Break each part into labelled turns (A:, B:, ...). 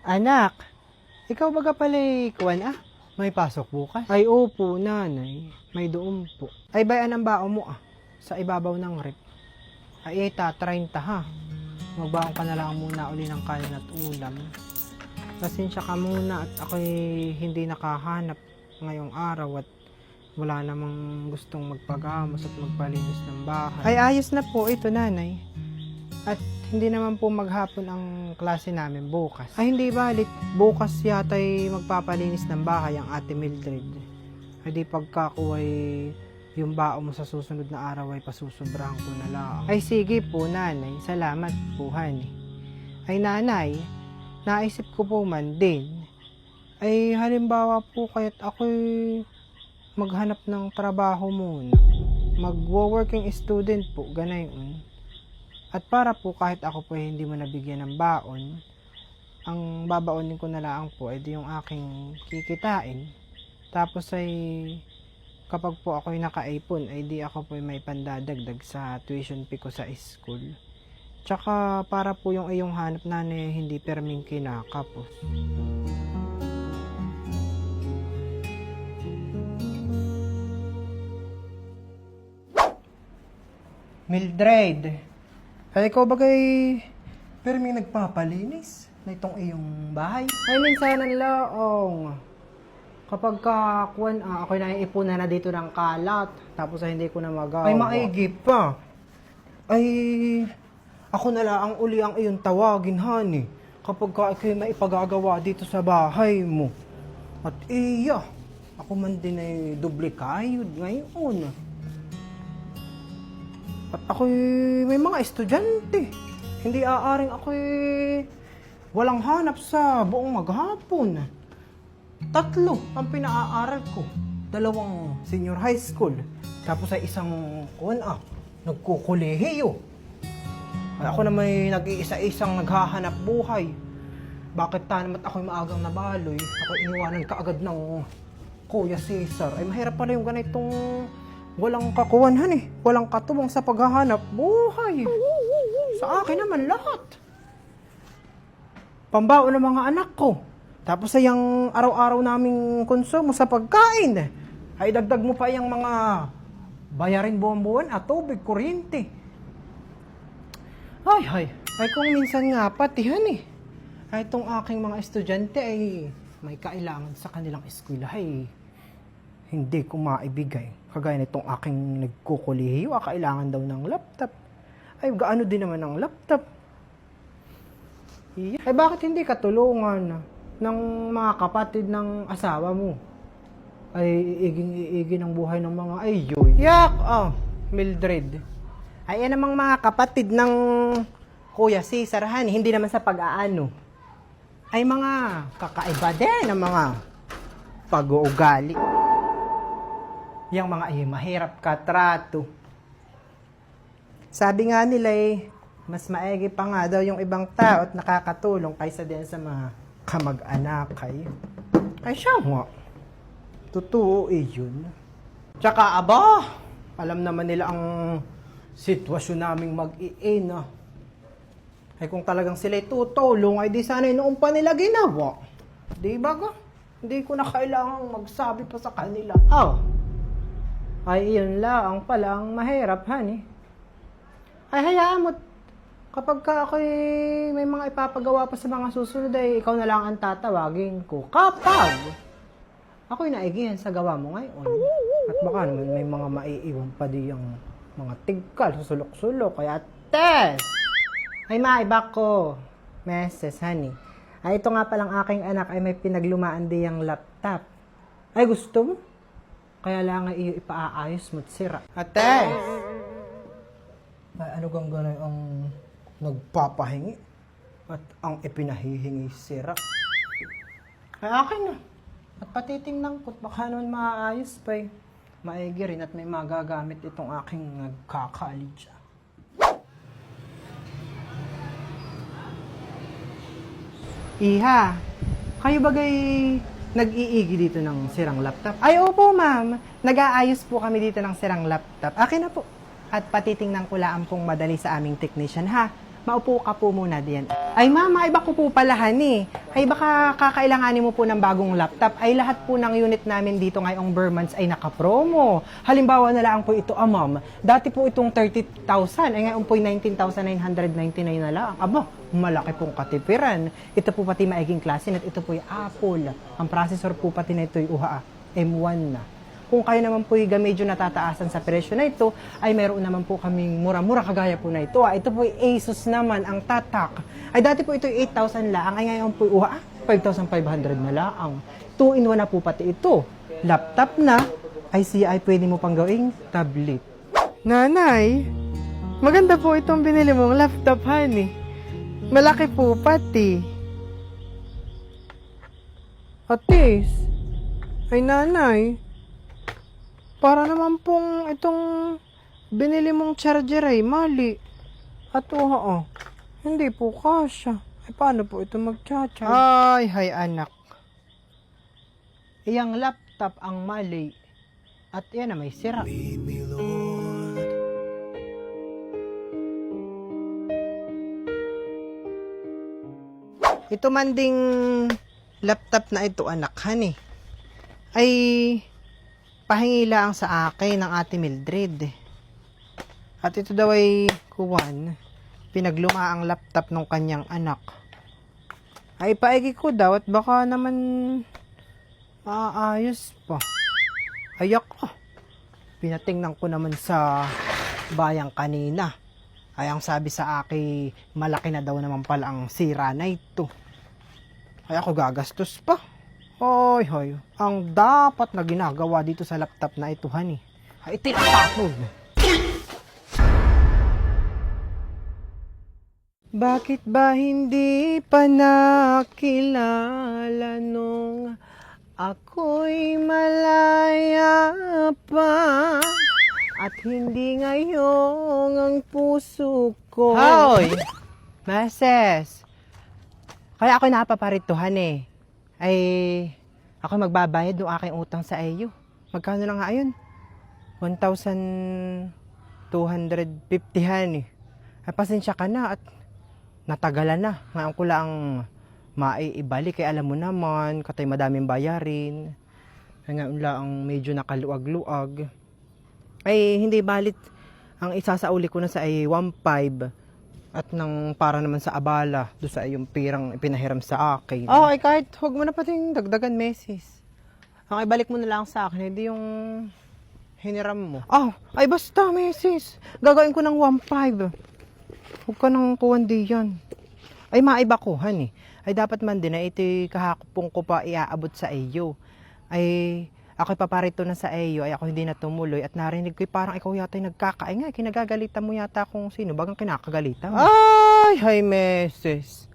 A: Anak, ikaw baga pala'y kuwan May pasok bukas? Ay opo, nanay. May doon po. Ay bayan ang baon mo sa ibabaw ng rep. Ay 30 ha. Magbaon ka na lang muna uli ng kanin at ulam. Pasensya ka muna at ako'y hindi nakahanap ngayong araw at wala namang gustong magpagamos at magpalinis ng bahay. Ay ayos na po ito, nanay. At hindi naman po maghapon ang klase namin bukas. Ay hindi balit, bukas yata'y magpapalinis ng bahay ang ate Mildred. Ay di pagkakuway yung baon mo sa susunod na araw ay pasusobrahan ko na lang. Ay sige po nanay, salamat po honey. Ay nanay, naisip ko po man din. Ay halimbawa po kaya't ako'y maghanap ng trabaho muna. Mag-working student po, ganayon. At para po kahit ako po hindi mo nabigyan ng baon, ang babaonin ko na lang po ay yung aking kikitain. Tapos ay kapag po ako'y naka-ipon ay di ako po may pandadagdag sa tuition fee ko sa school. Tsaka para po yung iyong hanap na hindi perming kinakapos. Mildred, ay ikaw bagay pero may nagpapalinis na itong iyong bahay? Ay minsanan laong. Kapag kakuan ako'y naiipunan na dito ng kalat, tapos ay hindi ko na magawa. Ay maigi pa. Ay ako na lang ang uli ang iyong tawagin, honey. Kapag ka ikaw maipagagawa dito sa bahay mo. At ako man din ay doble kayod ngayon. At ako'y may mga estudyante. Hindi aaring ako'y walang hanap sa buong maghapon. 3 ang pinaaral ko. 2 senior high school. Tapos ay isang nagkukolehiyo. At ako na may nag-iisa-isang naghahanap buhay. Bakit naman ako'y maagang nabaloy? Ako iniwanan kaagad ng Kuya Cesar. Ay mahirap pala yung ganitong walang kakuwanhan walang katuwang sa paghahanap buhay. Sa akin naman lahat. Pambaon ng mga anak ko. Tapos ay ang araw-araw naming konsumo sa pagkain. Ay dagdag mo pa yung mga bayarin buwan-buwan at tubig, kuryente. Ay kung minsan nga patihan ay itong aking mga estudyante ay may kailangan sa kanilang eskwelahay. Hindi ko maibigay. Kagaya nitong aking nagkukulihiyo, kailangan daw ng laptop. Ay, gaano din naman ng laptop? Ay, bakit hindi ka tulungan ng mga kapatid ng asawa mo? Ay, iiging ang buhay ng mga ayoy. Yak! Mildred. Ay, yan namang mga kapatid ng Kuya Cesar, hindi naman sa pag-aano. Ay, mga kakaiba din ang mga pag-uugali. Yang mga mahirap katrato. Sabi nga nila mas maigi pa nga daw yung ibang tao at nakakatulong kaysa din sa mga kamag-anak Ay siya nga. Totoo yun. Tsaka alam naman nila ang sitwasyon naming mag-iina. Ay kung talagang sila'y tutulong, ay di sana'y noon pa nila ginawa. Di ba ga? Hindi ko na kailangang magsabi pa sa kanila. Ay, iyon lang pala ang mahirap, honey. Ay, hayaan mo. Kapag ako'y may mga ipapagawa pa sa mga susunod, ay ikaw na lang ang tatawagin ko. Kapag ako'y naigihan sa gawa mo ngayon. At baka naman may mga maiiwan pa di yung mga tigkal, susulok-sulok. Kaya, Tess! Ay, maiba ko. Meses, honey. Ay, ito nga palang aking anak ay may pinaglumaan di yung laptop. Ay, gusto mo? Kaya lang nga iyo ipaaayos mo't sira. Ate! Ay, ano kang gano'n ang nagpapahingi? At ang ipinahihingi sira? Ay, akin na. At patitingnan ko't baka naman maaayos pa maigi rin at may magagamit itong aking nagka-college. Iha, kayo bagay nag-iigi dito ng sirang laptop? Ay, opo, ma'am. Nag-aayos po kami dito ng sirang laptop. Akin na po. At patitingnan ko lang pong madali sa aming technician, ha? Maupo ka po muna diyan. Ay mama, iba ko po palahan eh. Ay baka kakailanganin mo po ng bagong laptop. Ay lahat po ng unit namin dito ngayong Burmans ay naka-promo. Halimbawa na lang po ito, ma'am. Dati po itong 30,000. Ay ngayon po 19,999 na lang. Aba, malaki pong katipiran. Ito po pati maiging klase at ito po yung Apple. Ang processor po pati na ito yung M1 na. Kung kayo naman po yung medyo natataasan sa presyo na ito, ay meron naman po kaming mura-mura kagaya po na ito. Ito po yung Asus naman, ang tatak. Ay dati po ito yung 8,000 lang, ay ngayon po yung 5,500 na lang. 2-in-1 na po pati ito. Laptop na, ay siya ay pwede mo pang gawing tablet. Nanay, maganda po itong binili mong laptop, honey. Malaki po pati. Atis, ay nanay, para naman pong itong binili mong charger ay mali. At hindi po kasya. Ay paano po ito mag-charge? Ay, hay anak. Iyang laptop ang mali. At yan na may sira. Ito man ding laptop na ito, anak, honey, ay pahingi lang sa akin ng ate Mildred. At ito daw ay pinagluma ang laptop ng kanyang anak. Ay paigi ko daw at baka naman maayos pa. Ayak ko. Pinatingnan ko naman sa bayang kanina. Ay ang sabi sa akin, malaki na daw naman pala ang sira na ito. Ay ako gagastos pa. Hoy, ang dapat na ginagawa dito sa laptop na ito, honey, ay tinatapon. Bakit ba hindi pa nakilala nung ako'y malaya pa at hindi ngayon ang puso ko? Hoy, Mases, kaya ako'y napaparituhan eh. Ay ako magbabayad ng aking utang sa iyo. Magkano na nga yun? 1,250 honey. Ay pasensya ka na at natagalan na. Ngayon ko lang maiibalik. Kaya alam mo naman, katay madaming bayarin. Ay ngayon lang medyo nakaluag-luag. Ay hindi balit ang isasauli ko na sa ay 1,500. At nang para naman sa abala, doon sa yung pirang ipinahiram sa akin. Ay kahit huwag mo na pating dagdagan meses. Ang ibalik mo na lang sa akin, hindi yung hiniram mo. Ay basta meses. Gagawin ko ng 1,500. Huwag ka nang kuwan diyan. Ay maiba ko, honey. Ay dapat man din na ito kahakupong ko pa iaabot sa iyo. Ay ako'y paparito na sa iyo, ay ako hindi na tumuloy at narinig ko'y parang ikaw yata'y nagkakaingay. Kinagagalitan mo yata kung sino bagang kinakagalitan mo. Ay, hay meses.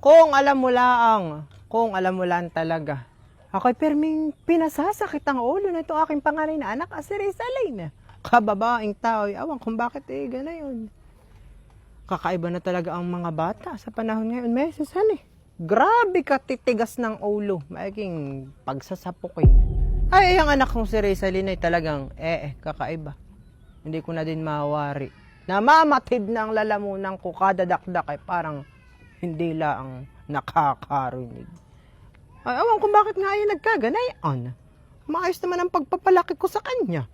A: Kung alam mo lang talaga. Ako'y perming pinasasakit ang ulo na itong aking panganay na anak, si Rizalyn. Kababaing tao, awan kung bakit ganayon. Kakaiba na talaga ang mga bata sa panahon ngayon, meses, honey. Grabe ka titigas ng ulo, maging pagsasapukin. Ay, ang anak kong si Rizalyn ay talagang, kakaiba. Hindi ko na din mawari. Namamatid na ang lalamunan ko kada dakdak ay parang hindi lang nakakarinig. Ay, awan kung bakit nga ay nagkaganayan. Maayos naman ang pagpapalaki ko sa kanya.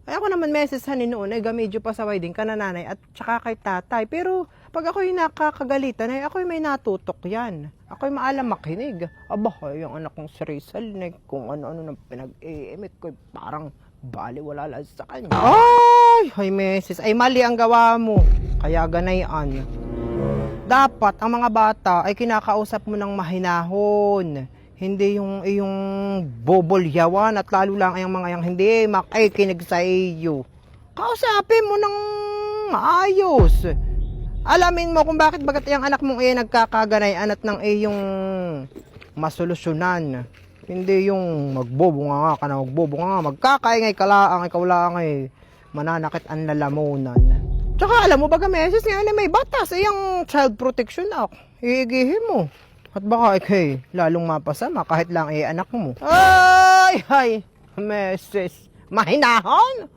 A: Ay, ako naman honey noon ay gamedyo pa sa wedding ka na nanay at tsaka kay tatay. Pero pag ako'y nakakagalitan ay ako'y may natutok yan. Ako'y maalam makinig. Aba, yung anak kong si Rizalyn kung ano-ano nang pinag-iimit ko, parang baliwala lang sa kanya. Ay, hay meses, ay mali ang gawa mo. Kaya ganayan. Dapat ang mga bata ay kinakausap mo ng mahinahon. Hindi yung bobolyawan at lalo lang ang mga yang hindi makikinig sa iyo. Kausapin mo ng maayos. Alamin mo kung bakit yung anak mong nagkakaganayan at ng iyong masolusyonan. Hindi yung magbobunga ka na magkakaingay ka lang, ikaw lang mananakit ang lalamunan. Tsaka alam mo baga meses ngayon may batas, yung Child Protection Act. Iigihin mo. At baka lalong mapasama kahit lang anak mo. Ay, meses. Mahinahon.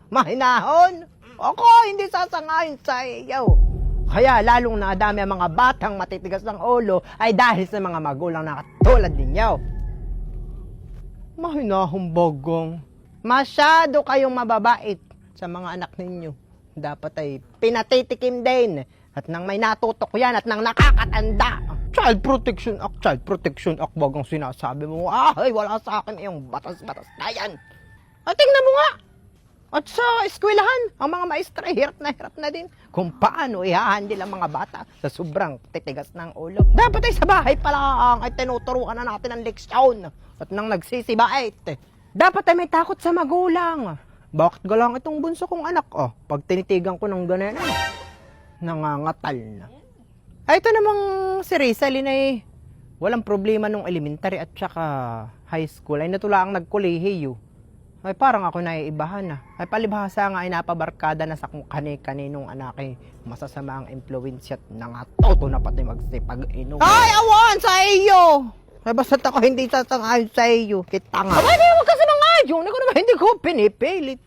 A: Ako, hindi sasangayon sa iyo.
B: Kaya lalong nadami ang mga batang matitigas ng ulo ay dahil sa mga magulang na katulad ninyo. Mahinahumbagong. Masyado kayong mababait sa mga anak ninyo. Dapat ay pinatitikim din. At nang may natutok yan at nang nakakatanda. Child Protection Act bagang sinasabi mo. Ay, wala sa akin yung batas-batas na yan. At tingnan mo nga. At sa eskwelahan, ang mga maestra hirap na din kung paano i-handle ang mga bata sa sobrang titigas ng ulo. Dapat ay sa bahay pa lang ay tinuturuan na natin ang leksyon at nang nagsisibait. Dapat ay may takot sa magulang. Bakit galang itong bunso kong anak? Oh, pag tinitigan ko ng ganyan, nangangatal na. Ay, ito namang si Rizalyn ay walang problema nung elementary at saka high school. Ay natulaang nagkolehiyo. Ay parang ako naiibahan na. Ay palibhasa nga ay napabarkada na sa kung kani-kaninong anak ay masasama ang impluensya at nangatoto na pati magsipag-inom. Ay, awan sa iyo! Ay basta't ako hindi sasangayon sa iyo. Kita nga. Aba, huwag ka sa mga ayon. Hindi ko pinipilit.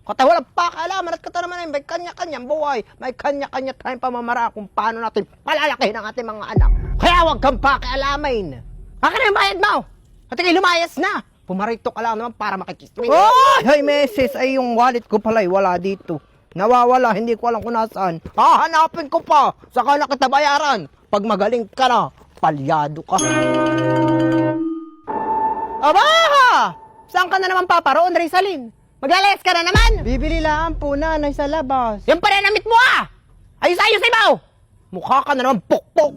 B: Kata walang pakialaman at kata naman ay may kanya-kanyang buhay. May kanya-kanya tayong pamamaraan kung paano natin palalakihin ang ating mga anak. Kaya huwag kang pakialamin. Baka na yung bayad mo. At ikay lumayas na. Pumarito ka lang naman para makikiswing. Ay, meses, ay yung wallet ko pala ay wala dito. Nawawala, hindi ko alam kung nasaan. Hahanapin ko pa, saka na kita bayaran. Pag magaling ka na, palyado ka. Aba! Saan ka na naman paparoon, Rizalyn? Maglalayas ka na naman!
A: Bibili lang po nanay sa labas.
B: Yan pa rin namit mo ah! Ayos-ayos ibaw! Mukha ka na naman pokpok!